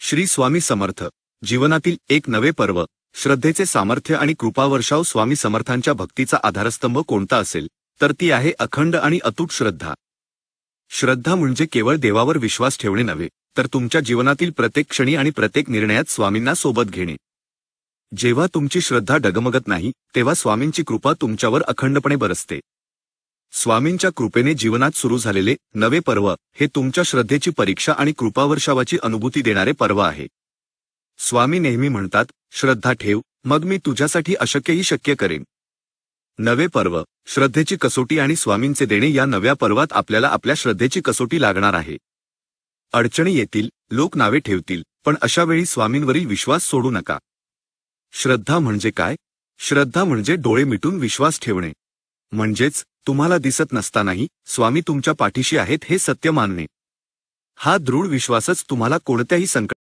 श्री स्वामी समर्थ जीवनातील एक नवे पर्व श्रद्धेचे सामर्थ्य आणि कृपावर्षाव स्वामी समर्थांच्या भक्तीचा आधारस्तंभ कोणता असेल तर ती आहे अखंड आणि अतूट श्रद्धा। श्रद्धा म्हणजे केवळ देवावर विश्वास ठेवणे नव्हे तर तुमच्या जीवनातील प्रत्येक क्षणी आणि प्रत्येक निर्णयात स्वामींना सोबत घेणे। जेव्हा तुमची श्रद्धा डगमगत नाही तेव्हा स्वामींची कृपा तुमच्यावर अखंडपणे बरसते। स्वामींच्या कृपेने जीवनात सुरू झालेले नवे पर्व हे तुमच्या श्रद्धेची परीक्षा आणि कृपावर्षावाची अनुभूती देणारे पर्व आहे। स्वामी नेहमी म्हणतात, श्रद्धा ठेव, मग मी तुझ्यासाठी अशक्यही शक्य करेन। नवे पर्व, श्रद्धेची कसोटी आणि स्वामींचे देणे या नव्या पर्वात आपल्याला आपल्या श्रद्धेची कसोटी लागणार आहे। अडचणी येतील, लोक नावे ठेवतील, पण अशा वेळी स्वामींवरील विश्वास सोडू नका। श्रद्धा म्हणजे काय? श्रद्धा म्हणजे डोळे मिटून विश्वास ठेवणे, म्हणजेच तुम्हाला दिसत नसतानाही स्वामी तुमच्या पाठीशी आहेत हे सत्य मानणे। हा दृढ विश्वासच तुम्हाला कोणत्याही संकट